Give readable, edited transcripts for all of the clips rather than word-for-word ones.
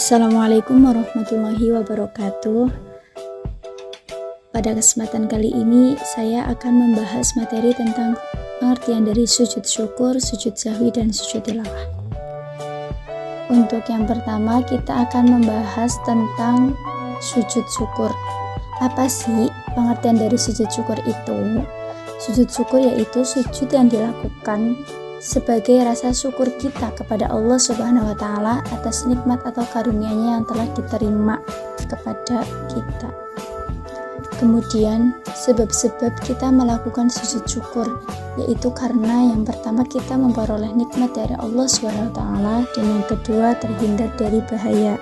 Assalamualaikum warahmatullahi wabarakatuh. Pada kesempatan kali ini saya akan membahas materi tentang pengertian dari sujud syukur, sujud sahwi, dan sujud tilawah. Untuk yang pertama kita akan membahas tentang sujud syukur. Apa sih pengertian dari sujud syukur itu? Sujud syukur yaitu sujud yang dilakukan sebagai rasa syukur kita kepada Allah Subhanahu wa Ta'ala atas nikmat atau karunia-Nya yang telah diterima kepada kita. Kemudian sebab-sebab kita melakukan sujud syukur yaitu karena yang pertama kita memperoleh nikmat dari Allah Subhanahu wa Ta'ala, dan yang kedua terhindar dari bahaya.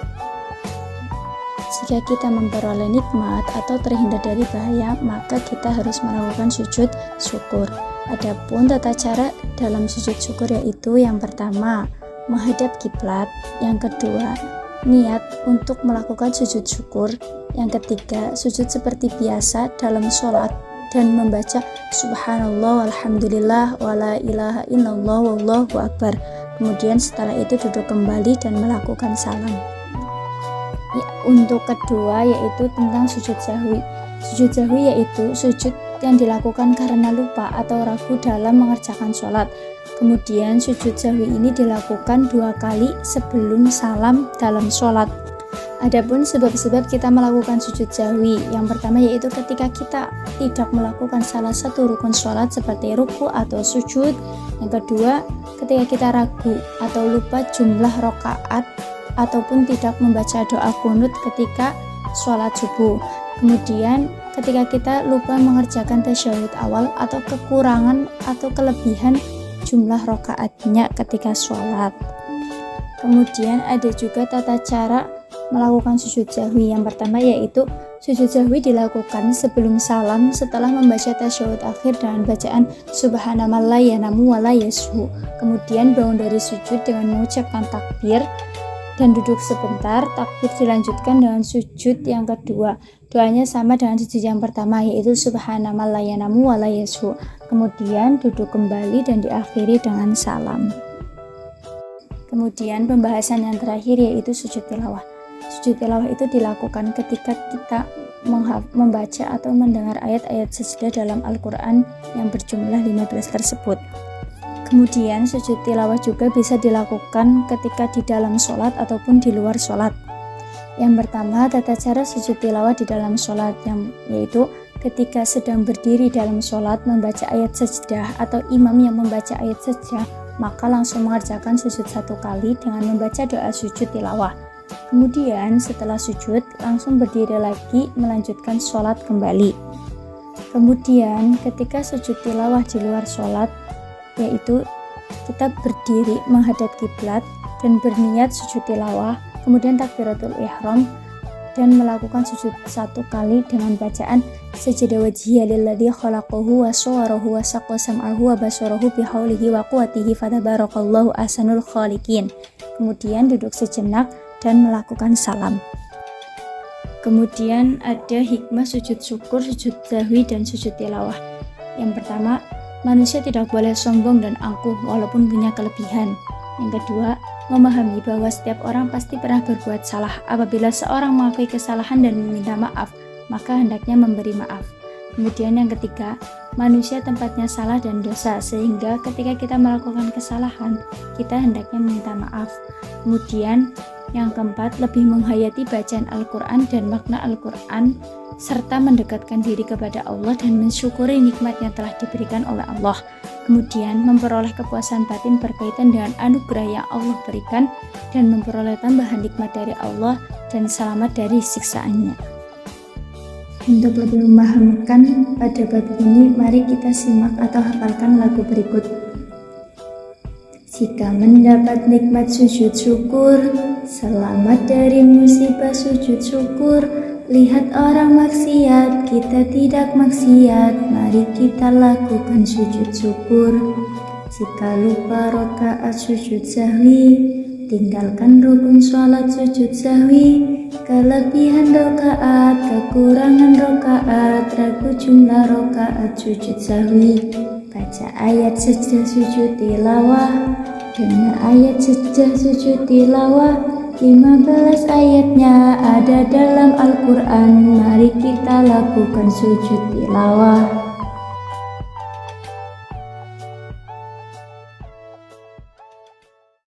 Jika kita memperoleh nikmat atau terhindar dari bahaya, maka kita harus melakukan sujud syukur. Adapun tata cara dalam sujud syukur yaitu yang pertama menghadap kiblat, yang kedua niat untuk melakukan sujud syukur, yang ketiga sujud seperti biasa dalam sholat dan membaca subhanallah walhamdulillah wala ilaha illallah wallahu akbar. Kemudian setelah itu duduk kembali dan melakukan salam. Untuk kedua yaitu tentang sujud sahwi. Sujud sahwi yaitu sujud yang dilakukan karena lupa atau ragu dalam mengerjakan sholat. Kemudian sujud sahwi ini dilakukan 2 kali sebelum salam dalam sholat. Adapun sebab-sebab kita melakukan sujud sahwi, yang pertama yaitu ketika kita tidak melakukan salah satu rukun sholat seperti ruku atau sujud. Yang kedua ketika kita ragu atau lupa jumlah rakaat ataupun tidak membaca doa qunut ketika sholat subuh. Kemudian ketika kita lupa mengerjakan tasyahud awal atau kekurangan atau kelebihan jumlah rakaatnya ketika sholat. Kemudian ada juga tata cara melakukan sujud sahwi. Yang pertama yaitu sujud sahwi dilakukan sebelum salam setelah membaca tasyahud akhir dengan bacaan subhanallah la yanamu wa la yashu. Kemudian bangun dari sujud dengan mengucapkan takbir dan duduk sebentar. Takbir dilanjutkan dengan sujud yang kedua. Doanya sama dengan sujud yang pertama yaitu subhanallah la yanamu wa la yashu. Kemudian duduk kembali dan diakhiri dengan salam. Kemudian pembahasan yang terakhir yaitu sujud tilawah. Sujud tilawah itu dilakukan ketika kita membaca atau mendengar ayat-ayat sajdah dalam Al-Quran yang berjumlah 15 tersebut. Kemudian sujud tilawah juga bisa dilakukan ketika di dalam sholat ataupun di luar sholat. Yang pertama tata cara sujud tilawah di dalam sholat, yaitu ketika sedang berdiri dalam sholat membaca ayat sajdah atau imam yang membaca ayat sajdah, maka langsung mengerjakan sujud 1 kali dengan membaca doa sujud tilawah. Kemudian setelah sujud langsung berdiri lagi melanjutkan sholat kembali. Kemudian ketika sujud tilawah di luar sholat, yaitu kita berdiri menghadap kiblat dan berniat sujud tilawah, kemudian takbiratul ihram dan melakukan sujud 1 kali dengan bacaan sajada wajhiya lilladzi khalaqahu wa sawwarahu wa saqqa sam'ahu wa basarahu bihaulihi wa quwwatihi fatabarakallahu ahsanul khaliqin. Kemudian duduk sejenak dan melakukan salam. Kemudian ada hikmah sujud syukur, sujud sahwi, dan sujud tilawah. Yang pertama, manusia tidak boleh sombong dan angkuh walaupun punya kelebihan. Yang kedua, memahami bahwa setiap orang pasti pernah berbuat salah. Apabila seorang mengakui kesalahan dan meminta maaf, maka hendaknya memberi maaf. Kemudian yang ketiga, manusia tempatnya salah dan dosa, sehingga ketika kita melakukan kesalahan, kita hendaknya meminta maaf. Kemudian yang keempat, lebih menghayati bacaan Al-Quran dan makna Al-Quran, serta mendekatkan diri kepada Allah dan mensyukuri nikmat yang telah diberikan oleh Allah. Kemudian memperoleh kepuasan batin berkaitan dengan anugerah yang Allah berikan dan memperoleh tambahan nikmat dari Allah dan selamat dari siksaannya. Untuk lebih memahamkan pada bab ini, mari kita simak atau hafalkan lagu berikut. Jika mendapat nikmat sujud syukur, selamat dari musibah sujud syukur. Lihat orang maksiat, kita tidak maksiat, mari kita lakukan sujud syukur. Jika lupa rakaat sujud sahwi, tinggalkan rukun sholat sujud sahwi. Kelebihan rakaat, kekurangan rakaat, ragu jumlah rakaat sujud sahwi. Baca ayat sajdah sujud tilawah, dengar ayat sajdah sujud tilawah, 15 ayatnya ada dalam Al-Quran. Mari kita lakukan sujud tilawah.